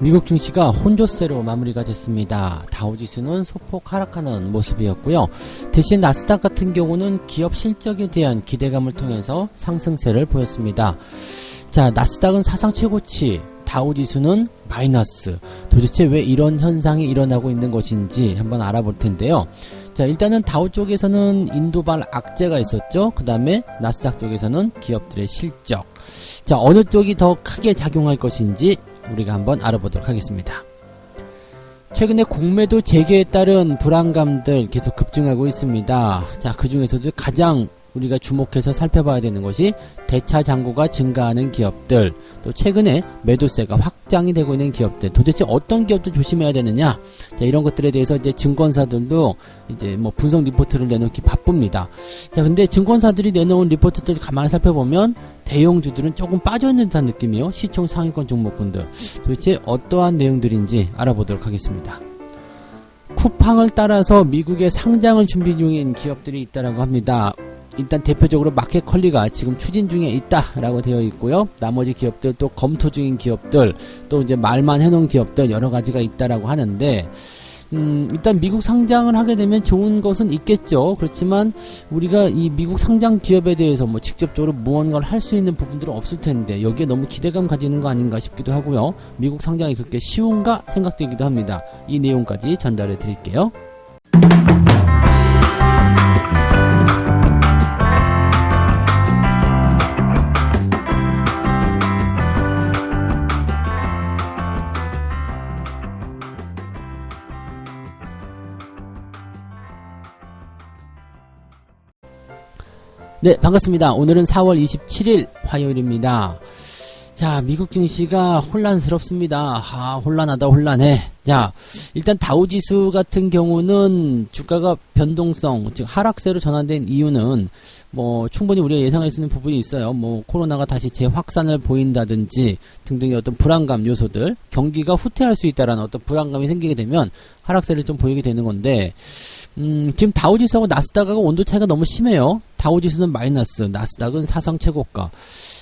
미국 증시가 혼조세로 마무리가 됐습니다. 다우지수는 소폭 하락하는 모습이었고요. 대신 나스닥 같은 경우는 기업 실적에 대한 기대감을 통해서 상승세를 보였습니다. 자, 나스닥은 사상 최고치, 다우지수는 마이너스. 도대체 왜 이런 현상이 일어나고 있는 것인지 한번 알아볼 텐데요. 자, 일단은 다우 쪽에서는 인도발 악재가 있었죠. 그 다음에 나스닥 쪽에서는 기업들의 실적. 자, 어느 쪽이 더 크게 작용할 것인지 우리가 한번 알아보도록 하겠습니다. 최근에 공매도 재개에 따른 불안감들 계속 급증하고 있습니다. 자, 그 중에서도 가장 우리가 주목해서 살펴봐야 되는 것이 대차 잔고가 증가하는 기업들, 또 최근에 매도세가 확장이 되고 있는 기업들, 도대체 어떤 기업들 조심해야 되느냐? 자, 이런 것들에 대해서 이제 증권사들도 이제 뭐 분석 리포트를 내놓기 바쁩니다. 자, 근데 증권사들이 내놓은 리포트들 가만히 살펴보면 대형주들은 조금 빠져있는 듯한 느낌이요. 시총 상위권 종목군들. 도대체 어떠한 내용들인지 알아보도록 하겠습니다. 쿠팡을 따라서 미국의 상장을 준비 중인 기업들이 있다라고 합니다. 일단 대표적으로 마켓컬리가 지금 추진 중에 있다라고 되어 있고요. 나머지 기업들 또 검토 중인 기업들, 또 이제 말만 해놓은 기업들 여러 가지가 있다라고 하는데, 일단 미국 상장을 하게 되면 좋은 것은 있겠죠. 그렇지만 우리가 이 미국 상장 기업에 대해서 뭐 직접적으로 무언가를 할 수 있는 부분들은 없을 텐데 여기에 너무 기대감 가지는 거 아닌가 싶기도 하고요. 미국 상장이 그렇게 쉬운가 생각되기도 합니다. 이 내용까지 전달해 드릴게요. 네, 반갑습니다. 오늘은 4월 27일 화요일입니다. 자, 미국 증시가 혼란스럽습니다. 혼란하다 혼란해. 자, 일단 다우지수 같은 경우는 주가가 변동성, 즉 하락세로 전환된 이유는 뭐 충분히 우리가 예상할 수 있는 부분이 있어요. 뭐 코로나가 다시 재확산을 보인다든지 등등의 어떤 불안감 요소들, 경기가 후퇴할 수 있다라는 어떤 불안감이 생기게 되면 하락세를 좀 보이게 되는 건데, 지금 다우지수하고 나스닥하고 온도 차이가 너무 심해요. 다우지수는 마이너스, 나스닥은 사상 최고가.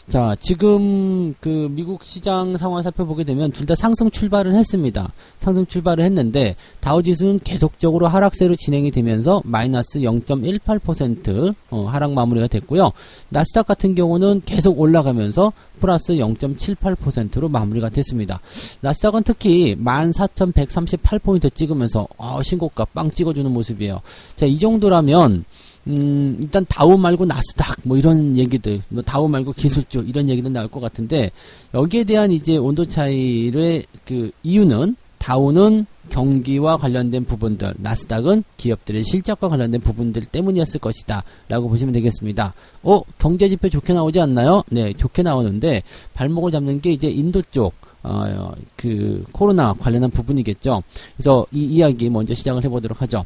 자, 지금 그 미국 시장 상황을 살펴보게 되면 둘 다 상승 출발을 했습니다. 상승 출발을 했는데 다우지수는 계속적으로 하락세로 진행이 되면서 마이너스 0.18% 하락 마무리가 됐고요. 나스닥 같은 경우는 계속 올라가면서 플러스 0.78%로 마무리가 됐습니다. 나스닥은 특히 14,138포인트 찍으면서 신고가 빵 찍어주는 모습이에요. 자, 이 정도라면 일단 다우 말고 나스닥 뭐 이런 얘기들, 뭐 다우 말고 기술주 이런 얘기는 나올 것 같은데, 여기에 대한 이제 온도 차이의 그 이유는 다우는 경기와 관련된 부분들, 나스닥은 기업들의 실적과 관련된 부분들 때문이었을 것이다 라고 보시면 되겠습니다. 경제지표 좋게 나오지 않나요? 네, 좋게 나오는데 발목을 잡는 게 이제 인도 쪽 그 코로나 관련한 부분이겠죠. 그래서 이 이야기 먼저 시작을 해보도록 하죠.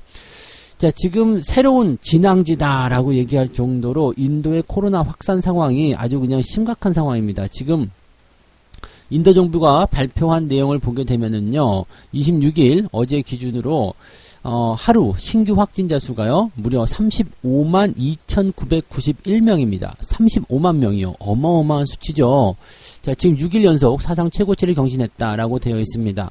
자, 지금 새로운 진앙지다라고 얘기할 정도로 인도의 코로나 확산 상황이 아주 그냥 심각한 상황입니다. 지금 인도 정부가 발표한 내용을 보게 되면은요, 26일 어제 기준으로 하루 신규 확진자 수가요, 무려 35만 2,991명입니다. 35만 명이요. 어마어마한 수치죠. 자, 지금 6일 연속 사상 최고치를 경신했다라고 되어 있습니다.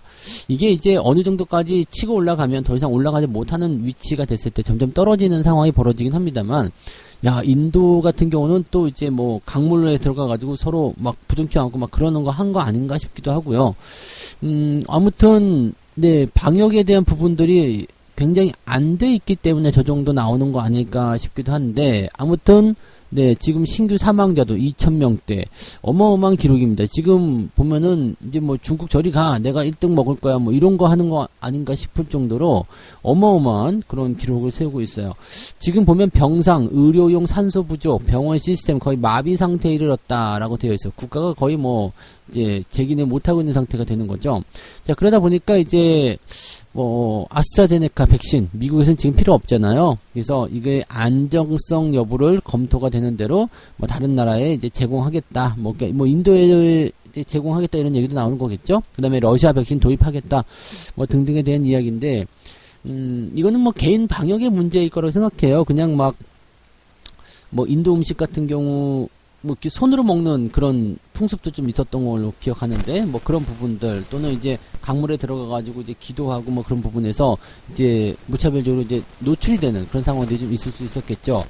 이게 이제 어느 정도까지 치고 올라가면 더 이상 올라가지 못하는 위치가 됐을 때 점점 떨어지는 상황이 벌어지긴 합니다만, 야, 인도 같은 경우는 또 이제 뭐 강물에 들어가가지고 서로 막 부둥켜 안고 막 그러는 거 한 거 아닌가 싶기도 하고요. 아무튼, 네, 방역에 대한 부분들이 굉장히 안 돼 있기 때문에 저 정도 나오는 거 아닐까 싶기도 한데, 아무튼, 네, 지금 신규 사망자도 2,000명대. 어마어마한 기록입니다. 지금 보면은, 이제 뭐 중국 저리 가. 내가 1등 먹을 거야. 뭐 이런 거 하는 거 아닌가 싶을 정도로 어마어마한 그런 기록을 세우고 있어요. 지금 보면 병상, 의료용 산소 부족, 병원 시스템 거의 마비 상태에 이르렀다라고 되어 있어요. 국가가 거의 뭐, 이제 재기는 못하고 있는 상태가 되는 거죠. 자, 그러다 보니까 이제, 아스트라제네카 백신, 미국에서는 지금 필요 없잖아요. 그래서 이게 안정성 여부를 검토가 되는 대로, 뭐, 다른 나라에 이제 제공하겠다. 뭐 인도에 제공하겠다 이런 얘기도 나오는 거겠죠? 그 다음에 러시아 백신 도입하겠다. 뭐, 등등에 대한 이야기인데, 이거는 뭐 개인 방역의 문제일 거라고 생각해요. 그냥 막, 뭐, 인도 음식 같은 경우, 뭐, 이렇게 손으로 먹는 그런 풍습도 좀 있었던 걸로 기억하는데, 뭐 그런 부분들, 또는 이제 강물에 들어가가지고 이제 기도하고 뭐 그런 부분에서 이제 무차별적으로 이제 노출이 되는 그런 상황들이 좀 있을 수 있었겠죠.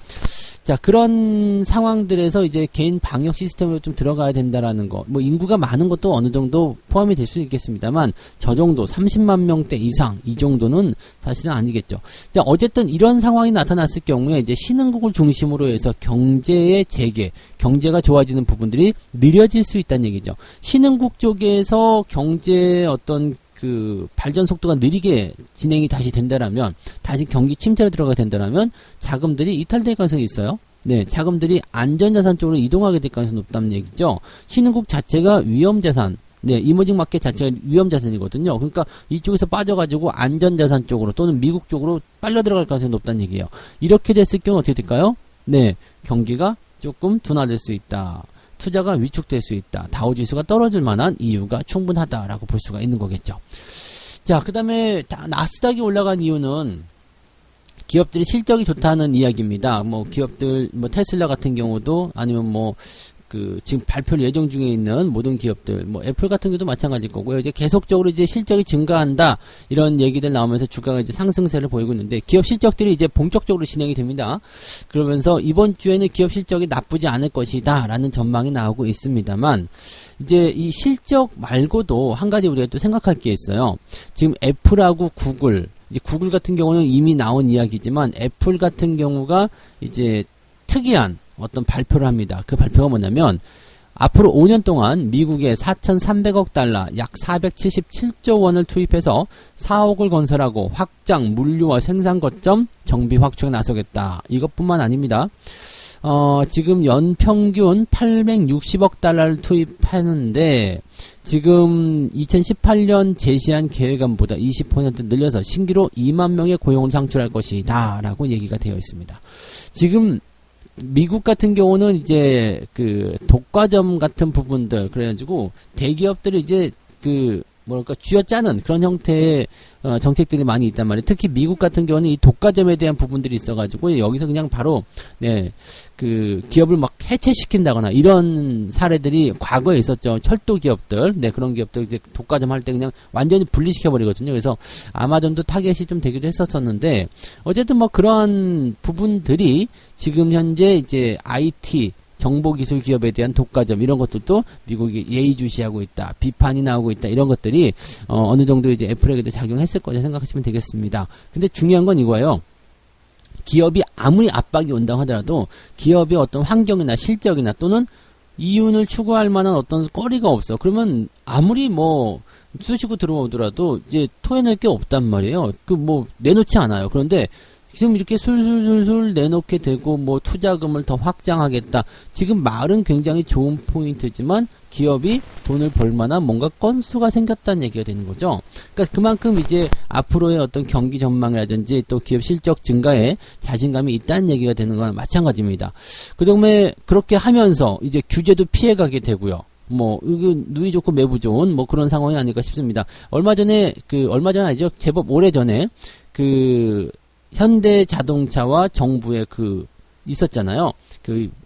자, 그런 상황들에서 이제 개인 방역 시스템으로 좀 들어가야 된다라는 거. 뭐 인구가 많은 것도 어느 정도 포함이 될 수 있겠습니다만, 저 정도 30만 명대 이상 이 정도는 사실은 아니겠죠. 자, 어쨌든 이런 상황이 나타났을 경우에 이제 신흥국을 중심으로 해서 경제의 재개, 경제가 좋아지는 부분들이 느려질 수 있다는 얘기죠. 신흥국 쪽에서 경제의 어떤 그 발전 속도가 느리게 진행이 다시 된다라면, 다시 경기 침체로 들어가게 된다라면 자금들이 이탈될 가능성이 있어요. 네, 자금들이 안전자산 쪽으로 이동하게 될 가능성이 높다는 얘기죠. 신흥국 자체가 위험자산, 네, 이머징 마켓 자체가 위험자산이거든요. 그러니까 이쪽에서 빠져가지고 안전자산 쪽으로 또는 미국 쪽으로 빨려 들어갈 가능성이 높다는 얘기예요. 이렇게 됐을 경우 어떻게 될까요? 네, 경기가 조금 둔화될 수 있다. 투자가 위축될 수 있다. 다우지수가 떨어질 만한 이유가 충분하다라고 볼 수가 있는 거겠죠. 자, 그 다음에 나스닥이 올라간 이유는 기업들이 실적이 좋다는 이야기입니다. 뭐 기업들, 뭐 테슬라 같은 경우도, 아니면 뭐 지금 발표를 예정 중에 있는 모든 기업들, 뭐 애플 같은 경우도 마찬가지일 거고요. 이제 계속적으로 이제 실적이 증가한다, 이런 얘기들 나오면서 주가가 이제 상승세를 보이고 있는데, 기업 실적들이 이제 본격적으로 진행이 됩니다. 그러면서 이번 주에는 기업 실적이 나쁘지 않을 것이다 라는 전망이 나오고 있습니다만, 이제 이 실적 말고도 한 가지 우리가 또 생각할 게 있어요. 지금 애플하고 구글, 이제 구글 같은 경우는 이미 나온 이야기지만, 애플 같은 경우가 이제 특이한 어떤 발표를 합니다. 그 발표가 뭐냐면, 앞으로 5년 동안 미국에 4,300억 달러, 약 477조 원을 투입해서 사옥을 건설하고 확장, 물류와 생산 거점 정비 확충에 나서겠다. 이것뿐만 아닙니다. 지금 연평균 860억 달러를 투입하는데, 지금 2018년 제시한 계획안보다 20% 늘려서 신규로 2만 명의 고용을 창출할 것이다 라고 얘기가 되어 있습니다. 지금 미국 같은 경우는 이제 독과점 같은 부분들, 그래가지고 대기업들이 이제 뭐랄까 쥐어짜는 그런 형태의 정책들이 많이 있단 말이에요. 특히 미국 같은 경우는 이 독과점에 대한 부분들이 있어가지고 여기서 그냥 바로 기업을 막 해체시킨다거나 이런 사례들이 과거에 있었죠. 철도 기업들, 그런 기업들 이제 독과점 할 때 그냥 완전히 분리시켜 버리거든요. 그래서 아마존도 타겟이 좀 되기도 했었었는데, 어쨌든 뭐 그런 부분들이 지금 현재 이제 IT 정보기술 기업에 대한 독과점, 이런 것들도 미국이 예의주시하고 있다, 비판이 나오고 있다, 이런 것들이 어느 정도 이제 애플에게도 작용했을 거라 생각하시면 되겠습니다. 근데 중요한 건 이거예요. 기업이 아무리 압박이 온다고 하더라도 기업의 어떤 환경이나 실적이나 또는 이윤을 추구할 만한 어떤 거리가 없어. 그러면 아무리 뭐 쑤시고 들어오더라도 이제 토해낼 게 없단 말이에요. 내놓지 않아요. 그런데 지금 이렇게 술술술술 내놓게 되고, 뭐 투자금을 더 확장하겠다. 지금 말은 굉장히 좋은 포인트지만 기업이 돈을 벌 만한 뭔가 건수가 생겼다는 얘기가 되는 거죠. 그러니까 그만큼 이제 앞으로의 어떤 경기 전망이라든지 또 기업 실적 증가에 자신감이 있다는 얘기가 되는 건 마찬가지입니다. 그다음에 그렇게 하면서 이제 규제도 피해가게 되고요. 누이 좋고 매부 좋은 뭐 그런 상황이 아닐까 싶습니다. 얼마 전에 아니죠. 제법 오래 전에 현대자동차와 정부의 있었잖아요.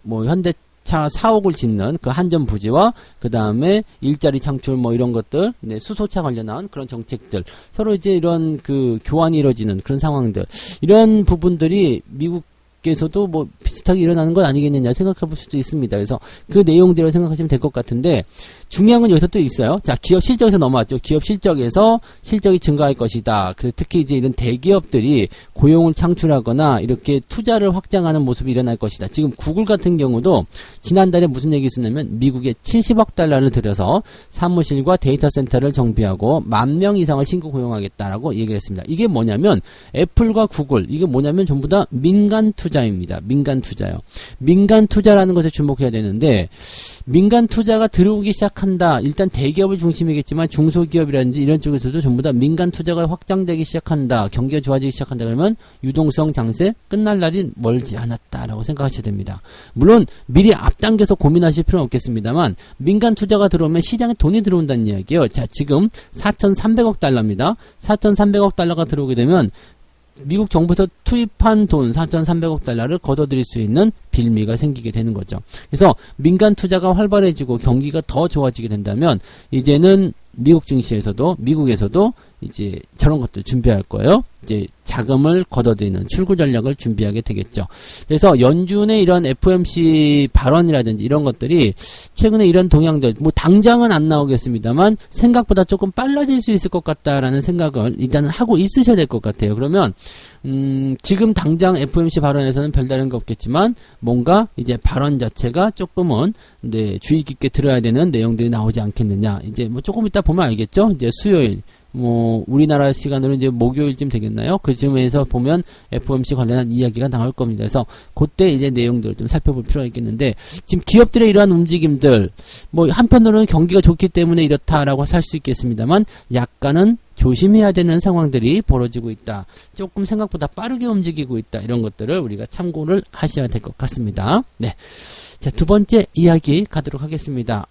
현대차 사옥을 짓는 한전 부지와 그 다음에 일자리 창출 뭐 이런 것들, 수소차 관련한 그런 정책들, 서로 이제 이런 교환이 이루어지는 그런 상황들, 이런 부분들이 미국에서도 뭐 비슷하게 일어나는 건 아니겠느냐 생각해 볼 수도 있습니다. 그래서 그 내용대로 생각하시면 될 것 같은데, 중요한 건 여기서 또 있어요. 자, 기업 실적에서 넘어왔죠. 기업 실적에서 실적이 증가할 것이다. 특히 이제 이런 대기업들이 고용을 창출하거나 이렇게 투자를 확장하는 모습이 일어날 것이다. 지금 구글 같은 경우도 지난달에 무슨 얘기 있었냐면, 미국에 70억 달러를 들여서 사무실과 데이터 센터를 정비하고 10,000명 이상을 신규 고용하겠다라고 얘기를 했습니다. 이게 뭐냐면, 애플과 구글, 이게 뭐냐면 전부 다 민간 투자입니다. 민간 투자요. 민간 투자라는 것에 주목해야 되는데, 민간 투자가 들어오기 시작한다. 일단 대기업을 중심이겠지만 중소기업이라든지 이런 쪽에서도 전부 다 민간 투자가 확장되기 시작한다. 경기가 좋아지기 시작한다. 그러면 유동성 장세 끝날 날이 멀지 않았다라고 생각하셔야 됩니다. 물론 미리 앞당겨서 고민하실 필요는 없겠습니다만, 민간 투자가 들어오면 시장에 돈이 들어온다는 이야기예요. 자, 지금 4,300억 달러입니다. 4,300억 달러가 들어오게 되면 미국 정부에서 투입한 돈 4,300억 달러를 걷어들일 수 있는 빌미가 생기게 되는 거죠. 그래서 민간 투자가 활발해지고 경기가 더 좋아지게 된다면 이제는 미국 증시에서도 미국에서도 이제 저런 것들 준비할 거예요. 이제 자금을 걷어들이는 출구 전략을 준비하게 되겠죠. 그래서 연준의 이런 FOMC 발언이라든지 이런 것들이 최근에 이런 동향들 뭐 당장은 안 나오겠습니다만 생각보다 조금 빨라질 수 있을 것 같다라는 생각을 일단은 하고 있으셔야 될 것 같아요. 그러면 지금 당장 FOMC 발언에서는 별다른 게 없겠지만 뭔가 이제 발언 자체가 조금은 네, 주의 깊게 들어야 되는 내용들이 나오지 않겠느냐. 이제 뭐 조금 이따 보면 알겠죠. 이제 수요일 뭐 우리나라 시간으로 이제 목요일쯤 되겠나요? 그쯤에서 보면 FOMC 관련한 이야기가 나올 겁니다. 그래서 그때 이제 내용들을 좀 살펴볼 필요가 있겠는데 지금 기업들의 이러한 움직임들 뭐 한편으로는 경기가 좋기 때문에 이렇다라고 할 수 있겠습니다만 약간은 조심해야 되는 상황들이 벌어지고 있다. 조금 생각보다 빠르게 움직이고 있다. 이런 것들을 우리가 참고를 하셔야 될 것 같습니다. 네. 자, 두 번째 이야기 가도록 하겠습니다.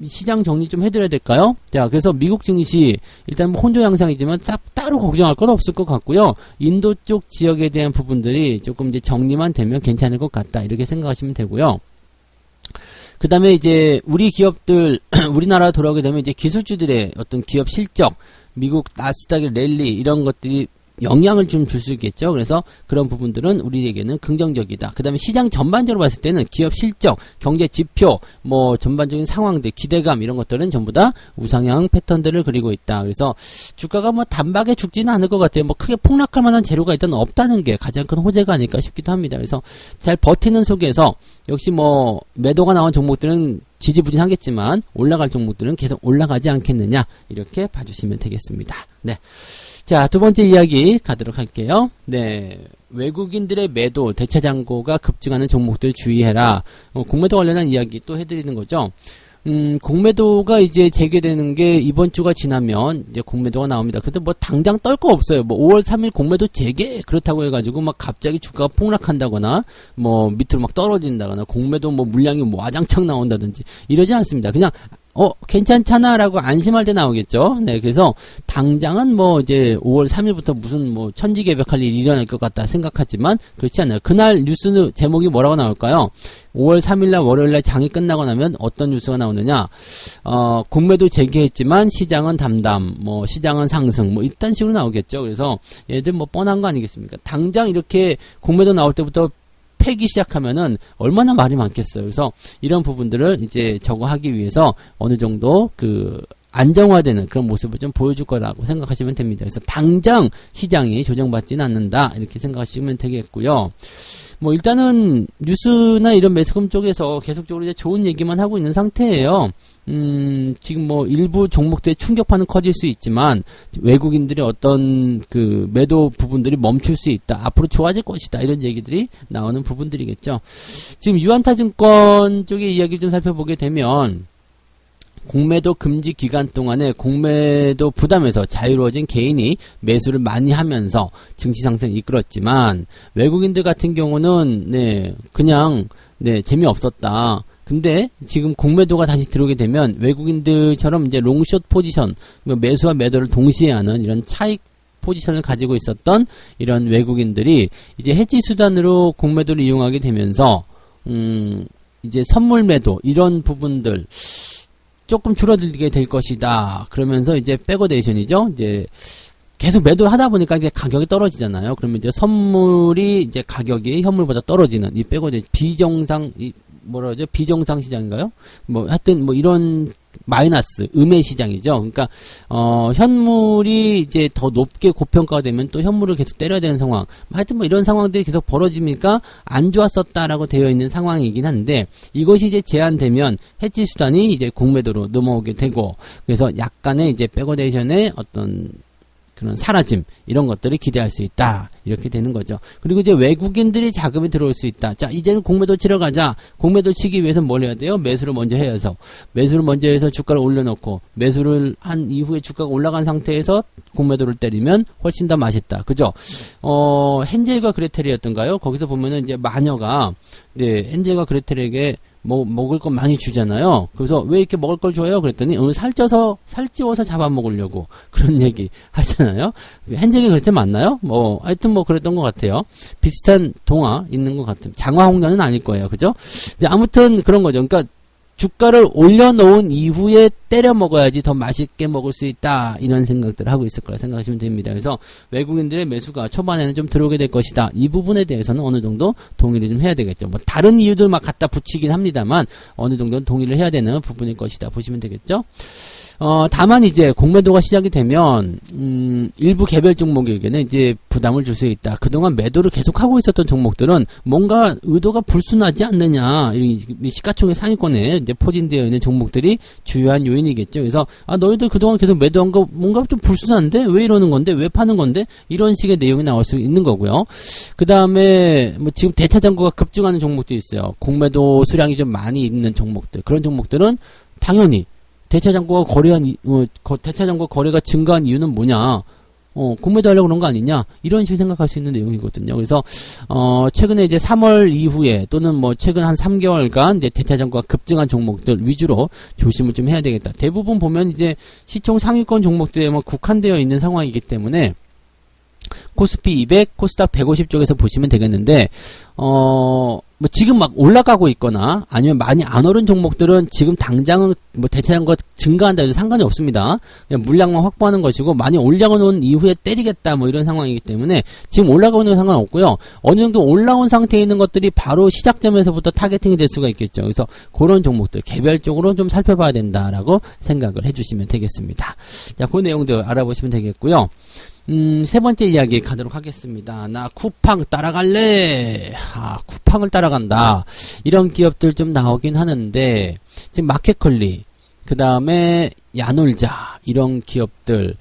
시장 정리 좀 해드려야 될까요? 자, 그래서 미국 증시 일단 뭐 혼조 양상이지만 따로 걱정할 건 없을 것 같고요. 인도 쪽 지역에 대한 부분들이 조금 이제 정리만 되면 괜찮을 것 같다. 이렇게 생각하시면 되고요. 그 다음에 이제 우리 기업들 우리나라 돌아오게 되면 이제 기술주들의 어떤 기업 실적, 미국 나스닥의 랠리 이런 것들이 영향을 좀 줄 수 있겠죠. 그래서 그런 부분들은 우리에게는 긍정적이다. 그 다음에 시장 전반적으로 봤을 때는 기업 실적, 경제 지표, 뭐 전반적인 상황들, 기대감 이런 것들은 전부 다 우상향 패턴들을 그리고 있다. 그래서 주가가 뭐 단박에 죽지는 않을 것 같아요. 뭐 크게 폭락할 만한 재료가 일단 없다는 게 가장 큰 호재가 아닐까 싶기도 합니다. 그래서 잘 버티는 속에서 역시 뭐 매도가 나온 종목들은 지지부진하겠지만 올라갈 종목들은 계속 올라가지 않겠느냐 이렇게 봐주시면 되겠습니다. 네. 자, 두 번째 이야기 가도록 할게요. 네. 외국인들의 매도, 대차장고가 급증하는 종목들 주의해라. 공매도 관련한 이야기 또 해드리는 거죠. 공매도가 이제 재개되는 게 이번 주가 지나면 이제 공매도가 나옵니다. 근데 뭐 당장 떨 거 없어요. 뭐 5월 3일 공매도 재개 그렇다고 해가지고 막 갑자기 주가가 폭락한다거나 뭐 밑으로 막 떨어진다거나 공매도 뭐 물량이 뭐 와장창 나온다든지 이러지 않습니다. 그냥 괜찮잖아 라고 안심할 때 나오겠죠. 네, 그래서 당장은 뭐 이제 5월 3일부터 무슨 뭐 천지개벽할 일이 일어날 것 같다 생각하지만 그렇지 않아요. 그날 뉴스 제목이 뭐라고 나올까요? 5월 3일날 월요일날 장이 끝나고 나면 어떤 뉴스가 나오느냐? 공매도 재개했지만 시장은 담담, 뭐 시장은 상승, 뭐 이딴 식으로 나오겠죠. 그래서 얘들 뭐 뻔한 거 아니겠습니까? 당장 이렇게 공매도 나올 때부터 패기 시작하면은 얼마나 말이 많겠어요. 그래서 이런 부분들을 이제 저거하기 위해서 어느 정도 안정화되는 그런 모습을 좀 보여줄 거라고 생각하시면 됩니다. 그래서 당장 시장이 조정받지는 않는다 이렇게 생각하시면 되겠고요. 뭐 일단은 뉴스나 이런 매스컴 쪽에서 계속적으로 이제 좋은 얘기만 하고 있는 상태예요. 지금 뭐 일부 종목들의 충격파는 커질 수 있지만 외국인들의 어떤 매도 부분들이 멈출 수 있다. 앞으로 좋아질 것이다. 이런 얘기들이 나오는 부분들이겠죠. 지금 유한타증권 쪽의 이야기를 좀 살펴보게 되면 공매도 금지 기간 동안에 공매도 부담에서 자유로워진 개인이 매수를 많이 하면서 증시 상승을 이끌었지만 외국인들 같은 경우는 그냥 재미없었다. 근데 지금 공매도가 다시 들어오게 되면 외국인들처럼 이제 롱숏 포지션, 매수와 매도를 동시에 하는 이런 차익 포지션을 가지고 있었던 이런 외국인들이 이제 해지 수단으로 공매도를 이용하게 되면서 이제 선물 매도 이런 부분들 조금 줄어들게 될 것이다. 그러면서 이제 백어데이션이죠. 이제 계속 매도하다 보니까 이제 가격이 떨어지잖아요. 그러면 이제 선물이 이제 가격이 현물보다 떨어지는 이 백어데이션 비정상 시장인가요? 뭐 하여튼 뭐 이런 마이너스 음의 시장이죠. 그러니까 현물이 이제 더 높게 고평가가 되면 또 현물을 계속 때려야 되는 상황. 하여튼 뭐 이런 상황들이 계속 벌어지니까 안 좋았었다라고 되어 있는 상황이긴 한데 이것이 이제 제한되면 해지 수단이 이제 공매도로 넘어오게 되고 그래서 약간의 이제 백어데이션의 어떤 그런 사라짐 이런 것들을 기대할 수 있다 이렇게 되는 거죠. 그리고 이제 외국인들이 자금이 들어올 수 있다. 자 이제는 공매도 치러 가자. 공매도 치기 위해서는 뭘 해야 돼요? 매수를 먼저 해서 주가를 올려놓고 매수를 한 이후에 주가가 올라간 상태에서 공매도를 때리면 훨씬 더 맛있다. 그죠? 헨젤과 그레텔이었던가요? 거기서 보면은 이제 마녀가 헨젤과 그레텔에게 먹을 건 많이 주잖아요. 그래서 왜 이렇게 먹을 걸 줘요? 그랬더니 살찌워서 잡아먹으려고 그런 얘기 하잖아요. hen잭이 그렇게 맞나요? 하여튼 그랬던 것 같아요. 비슷한 동화 있는 것 같은. 장화홍련은 아닐 거예요. 그죠? 근데 아무튼 그런 거죠. 그러니까 주가를 올려놓은 이후에 때려 먹어야지 더 맛있게 먹을 수 있다. 이런 생각들을 하고 있을 거라 생각하시면 됩니다. 그래서 외국인들의 매수가 초반에는 좀 들어오게 될 것이다. 이 부분에 대해서는 어느 정도 동의를 좀 해야 되겠죠. 다른 이유들 막 갖다 붙이긴 합니다만 어느 정도는 동의를 해야 되는 부분일 것이다. 보시면 되겠죠. 다만 이제 공매도가 시작이 되면 일부 개별 종목에게는 이제 부담을 줄 수 있다. 그동안 매도를 계속하고 있었던 종목들은 뭔가 의도가 불순하지 않느냐. 이 시가총액 상위권에 이제 포진되어 있는 종목들이 주요한 요인이겠죠. 그래서 너희들 그동안 계속 매도한 거 뭔가 좀 불순한데 왜 이러는 건데 왜 파는 건데 이런 식의 내용이 나올 수 있는 거고요. 그 다음에 지금 대차 잔고가 급증하는 종목도 있어요. 공매도 수량이 좀 많이 있는 종목들. 그런 종목들은 당연히 대차 잔고가 거래가 증가한 이유는 뭐냐? 공매도 하려고 그런 거 아니냐? 이런 식으로 생각할 수 있는 내용이거든요. 그래서, 최근에 이제 3월 이후에 또는 최근 한 3개월간 이제 대차 잔고가 급증한 종목들 위주로 조심을 좀 해야 되겠다. 대부분 보면 이제 시총 상위권 종목들에 국한되어 있는 상황이기 때문에 코스피 200, 코스닥 150 쪽에서 보시면 되겠는데, 지금 막 올라가고 있거나 아니면 많이 안 오른 종목들은 지금 당장은 대체한 거 증가한다 해도 상관이 없습니다. 그냥 물량만 확보하는 것이고 많이 올라온 이후에 때리겠다 이런 상황이기 때문에 지금 올라가는 건 상관없고요. 어느 정도 올라온 상태에 있는 것들이 바로 시작점에서부터 타겟팅이 될 수가 있겠죠. 그래서 그런 종목들 개별적으로 좀 살펴봐야 된다라고 생각을 해주시면 되겠습니다. 자, 그 내용도 알아보시면 되겠고요. 세 번째 이야기 가도록 하겠습니다. 나 쿠팡 따라갈래? 쿠팡을 따라간다. 이런 기업들 좀 나오긴 하는데, 지금 마켓컬리, 그 다음에 야놀자, 이런 기업들,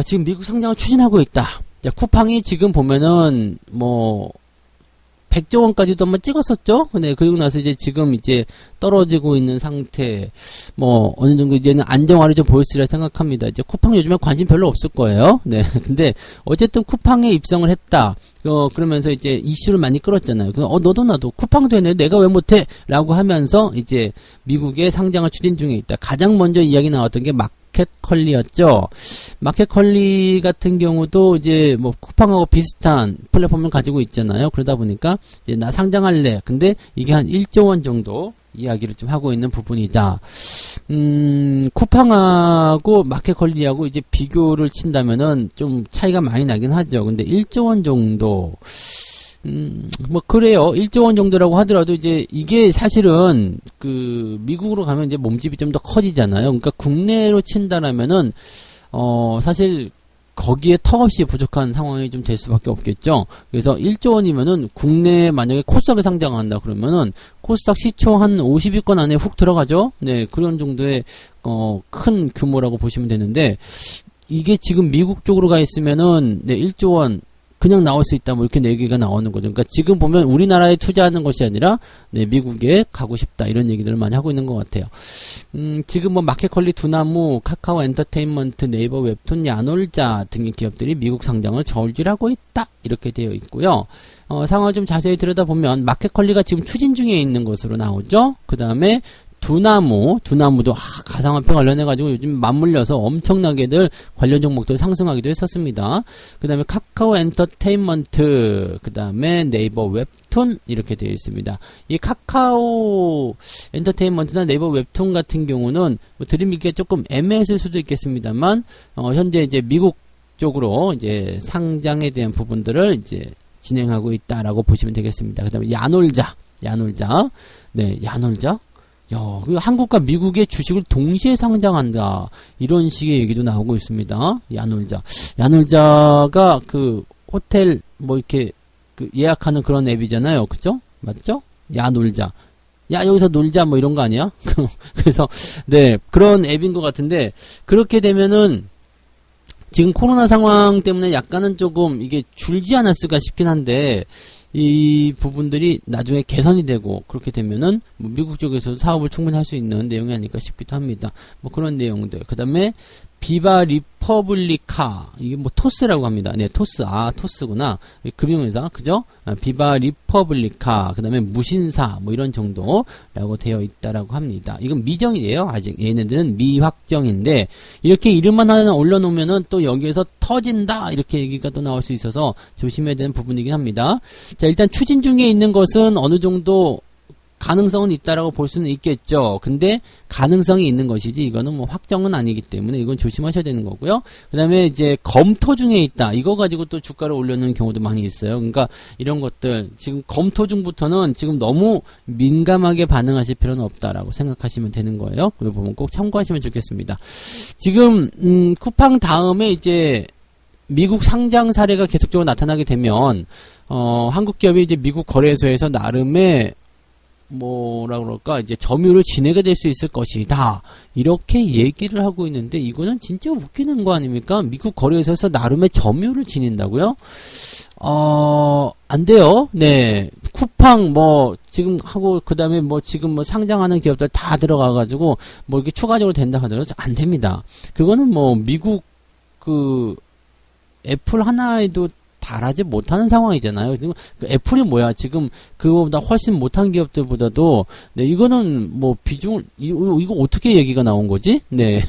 지금 미국 상장을 추진하고 있다. 자, 쿠팡이 지금 보면은, 100조 원까지도 한번 찍었었죠? 근데 그리고 나서 지금 떨어지고 있는 상태, 어느 정도 이제는 안정화를 좀 보였으리라 생각합니다. 이제 쿠팡 요즘에 관심 별로 없을 거예요. 네. 근데 어쨌든 쿠팡에 입성을 했다. 그러면서 이슈를 많이 끌었잖아요. 너도 나도 쿠팡도 했네. 내가 왜 못해? 라고 하면서 미국의 상장을 추진 중에 있다. 가장 먼저 이야기 나왔던 게 마켓컬리였죠. 마켓컬리 같은 경우도 쿠팡하고 비슷한 플랫폼을 가지고 있잖아요. 그러다 보니까 나 상장할래. 근데 이게 한 1조 원 정도 이야기를 좀 하고 있는 부분이다. 쿠팡하고 마켓컬리하고 비교를 친다면은 좀 차이가 많이 나긴 하죠. 근데 1조 원 정도, 그래요. 1조 원 정도라고 하더라도 이게 사실은 미국으로 가면 몸집이 좀 더 커지잖아요. 그러니까 국내로 친다라면은, 사실 거기에 턱없이 부족한 상황이 좀 될 수밖에 없겠죠. 그래서 1조 원이면은 국내에 만약에 코스닥에 상장한다 그러면은 코스닥 시초 한 50위권 안에 훅 들어가죠. 네, 그런 정도의 큰 규모라고 보시면 되는데 이게 지금 미국 쪽으로 가 있으면은 1조 원 그냥 나올 수 있다 이렇게 얘기가 나오는 거죠. 그러니까 지금 보면 우리나라에 투자하는 것이 아니라 미국에 가고 싶다 이런 얘기들을 많이 하고 있는 것 같아요. 지금 마켓컬리, 두나무, 카카오 엔터테인먼트, 네이버 웹툰, 야놀자 등의 기업들이 미국 상장을 저울질하고 있다 이렇게 되어 있고요. 상황을 좀 자세히 들여다보면 마켓컬리가 지금 추진 중에 있는 것으로 나오죠. 그 다음에 두나무도 가상화폐 관련해가지고 요즘 맞물려서 엄청나게들 관련 종목들 상승하기도 했었습니다. 그 다음에 카카오 엔터테인먼트, 그 다음에 네이버 웹툰 이렇게 되어 있습니다. 이 카카오 엔터테인먼트나 네이버 웹툰 같은 경우는 드림이기에 조금 애매했을 수도 있겠습니다.만 현재 미국 쪽으로 상장에 대한 부분들을 진행하고 있다라고 보시면 되겠습니다. 그 다음에 야놀자, 네, 야놀자. 한국과 미국의 주식을 동시에 상장한다. 이런 식의 얘기도 나오고 있습니다. 야놀자가 호텔 이렇게 예약하는 그런 앱이잖아요. 그죠? 맞죠? 야놀자. 여기서 놀자 이런 거 아니야? 그래서 네, 그런 앱인 것 같은데 그렇게 되면은 지금 코로나 상황 때문에 약간은 조금 이게 줄지 않았을까 싶긴 한데 이 부분들이 나중에 개선이 되고 그렇게 되면은 미국 쪽에서 사업을 충분히 할 수 있는 내용이 아닐까 싶기도 합니다. 그런 내용들. 그 다음에 비바 리퍼블리카, 이게 뭐 토스라고 합니다. 네, 토스. 아, 토스구나. 금융회사, 그죠? 비바 리퍼블리카, 그 다음에 무신사, 뭐 이런 정도라고 되어 있다라고 합니다. 이건 미정이에요. 아직 얘네들은 미확정인데, 이렇게 이름만 하나 올려놓으면은 또 여기에서 터진다, 이렇게 얘기가 또 나올 수 있어서 조심해야 되는 부분이긴 합니다. 자, 일단 추진 중에 있는 것은 어느 정도 가능성은 있다라고 볼 수는 있겠죠. 근데 가능성이 있는 것이지 이거는 뭐 확정은 아니기 때문에 이건 조심하셔야 되는 거고요. 그 다음에 이제 검토 중에 있다. 이거 가지고 또 주가를 올려놓는 경우도 많이 있어요. 그러니까 이런 것들 지금 검토 중부터는 지금 너무 민감하게 반응하실 필요는 없다라고 생각하시면 되는 거예요. 그 부분 꼭 참고하시면 좋겠습니다. 지금 쿠팡 다음에 이제 미국 상장 사례가 계속적으로 나타나게 되면 한국 기업이 이제 미국 거래소에서 나름의 뭐라 그럴까 이제 점유를 지내게 될 수 있을 것이다 이렇게 얘기를 하고 있는데 이거는 진짜 웃기는 거 아닙니까? 미국 거래소에서 나름의 점유를 지닌다고요? 안 돼요. 네. 쿠팡 뭐 지금 하고 그다음에 뭐 지금 뭐 상장하는 기업들 다 들어가 가지고 뭐 이게 추가적으로 된다 하더라도 안 됩니다. 그거는 뭐 미국 그 애플 하나에도 달하지 못하는 상황이잖아요. 애플이 뭐야? 지금 그거보다 훨씬 못한 기업들보다도 네, 이거는 뭐 비중을 이거 어떻게 얘기가 나온 거지? 네,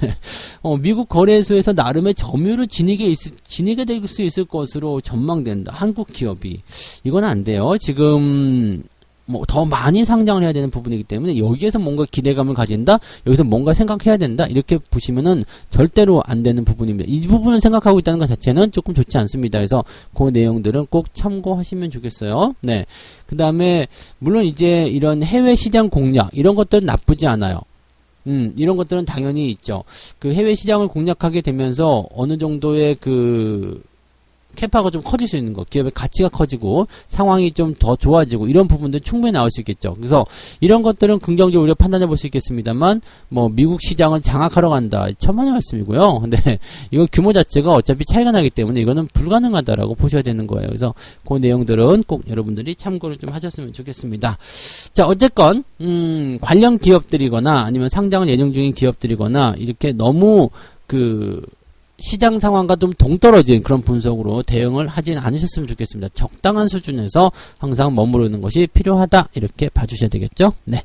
미국 거래소에서 나름의 점유를 지니게 될 수 있을 것으로 전망된다. 한국 기업이 이건 안 돼요. 지금 뭐 더 많이 상장을 해야 되는 부분이기 때문에 여기에서 뭔가 기대감을 가진다, 여기서 뭔가 생각해야 된다 이렇게 보시면은 절대로 안 되는 부분입니다. 이 부분을 생각하고 있다는 것 자체는 조금 좋지 않습니다. 그래서 그 내용들은 꼭 참고하시면 좋겠어요. 네. 그 다음에 물론 이제 이런 해외 시장 공략 이런 것들은 나쁘지 않아요. 이런 것들은 당연히 있죠. 그 해외 시장을 공략하게 되면서 어느 정도의 그 캐파가 좀 커질 수 있는 거, 기업의 가치가 커지고 상황이 좀 더 좋아지고 이런 부분들 충분히 나올 수 있겠죠. 그래서 이런 것들은 긍정적으로 우리가 판단해 볼 수 있겠습니다만 뭐 미국 시장을 장악하러 간다 천만의 말씀이고요. 근데 이거 규모 자체가 어차피 차이가 나기 때문에 이거는 불가능하다라고 보셔야 되는 거예요. 그래서 그 내용들은 꼭 여러분들이 참고를 좀 하셨으면 좋겠습니다. 자, 어쨌건 관련 기업들이거나 아니면 상장을 예정 중인 기업들이거나 이렇게 너무 그 시장 상황과 좀 동떨어진 그런 분석으로 대응을 하진 않으셨으면 좋겠습니다. 적당한 수준에서 항상 머무르는 것이 필요하다 이렇게 봐주셔야 되겠죠. 네.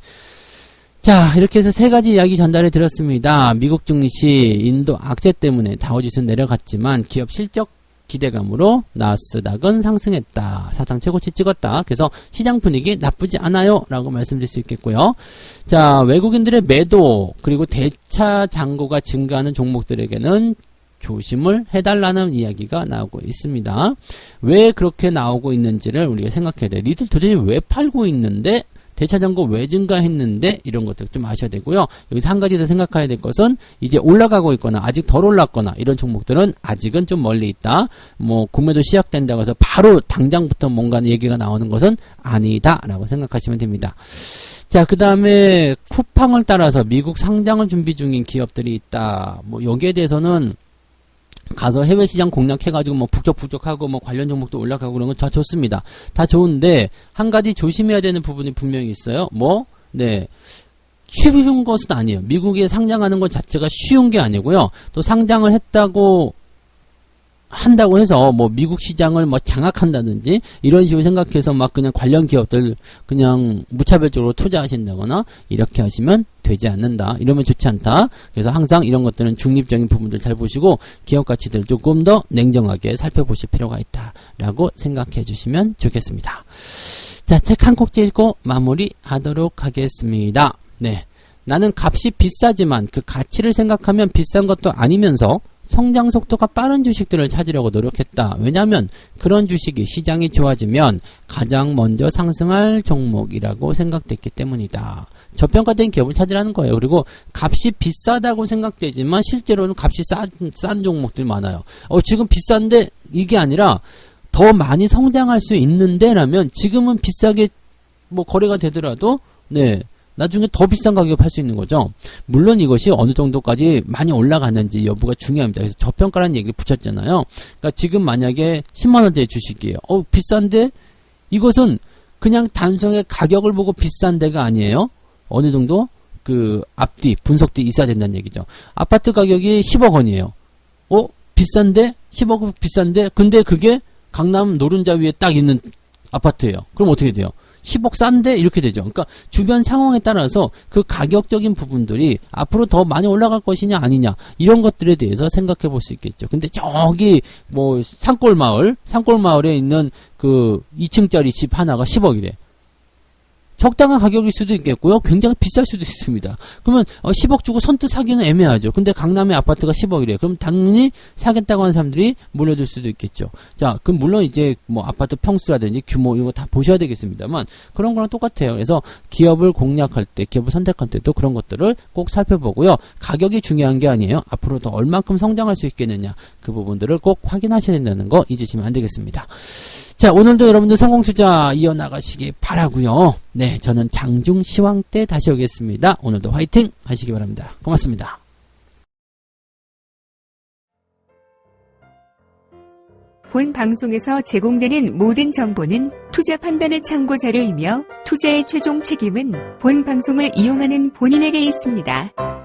자, 이렇게 해서 세 가지 이야기 전달해 드렸습니다. 미국 증시, 인도 악재 때문에 다우지수는 내려갔지만 기업 실적 기대감으로 나스닥은 상승했다. 사상 최고치 찍었다. 그래서 시장 분위기 나쁘지 않아요 라고 말씀드릴 수 있겠고요. 자, 외국인들의 매도 그리고 대차 잔고가 증가하는 종목들에게는 조심을 해달라는 이야기가 나오고 있습니다. 왜 그렇게 나오고 있는지를 우리가 생각해야 돼요. 니들 도대체 왜 팔고 있는데 대차잔고 왜 증가했는데 이런 것들 좀 아셔야 되고요. 여기서 한 가지 더 생각해야 될 것은 이제 올라가고 있거나 아직 덜 올랐거나 이런 종목들은 아직은 좀 멀리 있다. 뭐 구매도 시작된다고 해서 바로 당장부터 뭔가 얘기가 나오는 것은 아니다 라고 생각하시면 됩니다. 자, 그 다음에 쿠팡을 따라서 미국 상장을 준비 중인 기업들이 있다. 뭐 여기에 대해서는 가서 해외 시장 공략해가지고 뭐 북적북적하고 뭐 관련 종목도 올라가고 그런 건 다 좋습니다. 다 좋은데 한 가지 조심해야 되는 부분이 분명히 있어요. 네. 쉬운 것은 아니에요. 미국에 상장하는 것 자체가 쉬운 게 아니고요. 또 상장을 한다고 해서 뭐 미국 시장을 뭐 장악한다든지 이런 식으로 생각해서 막 그냥 관련 기업들 그냥 무차별적으로 투자하신다거나 이렇게 하시면 되지 않는다. 이러면 좋지 않다. 그래서 항상 이런 것들은 중립적인 부분들 잘 보시고 기업 가치들 조금 더 냉정하게 살펴보실 필요가 있다라고 생각해 주시면 좋겠습니다. 자, 책 한 꼭지 읽고 마무리하도록 하겠습니다. 네. 나는 값이 비싸지만 그 가치를 생각하면 비싼 것도 아니면서 성장 속도가 빠른 주식들을 찾으려고 노력했다. 왜냐하면 그런 주식이 시장이 좋아지면 가장 먼저 상승할 종목이라고 생각됐기 때문이다. 저평가된 기업을 찾으라는 거예요. 그리고 값이 비싸다고 생각되지만 실제로는 값이 싼 종목들 많아요. 지금 비싼데 이게 아니라 더 많이 성장할 수 있는데 라면 지금은 비싸게 뭐 거래가 되더라도 네. 나중에 더 비싼 가격에 팔 수 있는 거죠. 물론 이것이 어느 정도까지 많이 올라가는지 여부가 중요합니다. 그래서 저평가라는 얘기를 붙였잖아요. 그러니까 지금 만약에 10만원대의 주식이에요. 비싼데? 이것은 그냥 단순하게 가격을 보고 비싼 데가 아니에요. 어느 정도 그 앞뒤 분석들이 있어야 된다는 얘기죠. 아파트 가격이 10억 원이에요. 비싼데? 10억 비싼데? 근데 그게 강남 노른자 위에 딱 있는 아파트예요. 그럼 어떻게 돼요? 10억 싼데? 이렇게 되죠. 그러니까 주변 상황에 따라서 그 가격적인 부분들이 앞으로 더 많이 올라갈 것이냐 아니냐 이런 것들에 대해서 생각해 볼 수 있겠죠. 근데 저기 뭐 산골마을에 있는 그 2층짜리 집 하나가 10억이래. 적당한 가격일 수도 있겠고요. 굉장히 비쌀 수도 있습니다. 그러면 10억 주고 선뜻 사기는 애매하죠. 근데 강남의 아파트가 10억이래. 그럼 당연히 사겠다고 하는 사람들이 몰려들 수도 있겠죠. 자, 그럼 물론 이제 뭐 아파트 평수라든지 규모 이런 거 다 보셔야 되겠습니다만 그런 거랑 똑같아요. 그래서 기업을 공략할 때, 기업을 선택할 때도 그런 것들을 꼭 살펴보고요. 가격이 중요한 게 아니에요. 앞으로 더 얼만큼 성장할 수 있겠느냐 그 부분들을 꼭 확인하셔야 된다는 거 잊으시면 안 되겠습니다. 자, 오늘도 여러분들 성공투자 이어나가시기 바라고요. 네, 저는 장중 시황 때 다시 오겠습니다. 오늘도 화이팅 하시기 바랍니다. 고맙습니다. 본 방송에서 제공되는 모든 정보는 투자 판단의 참고 자료이며 투자의 최종 책임은 본 방송을 이용하는 본인에게 있습니다.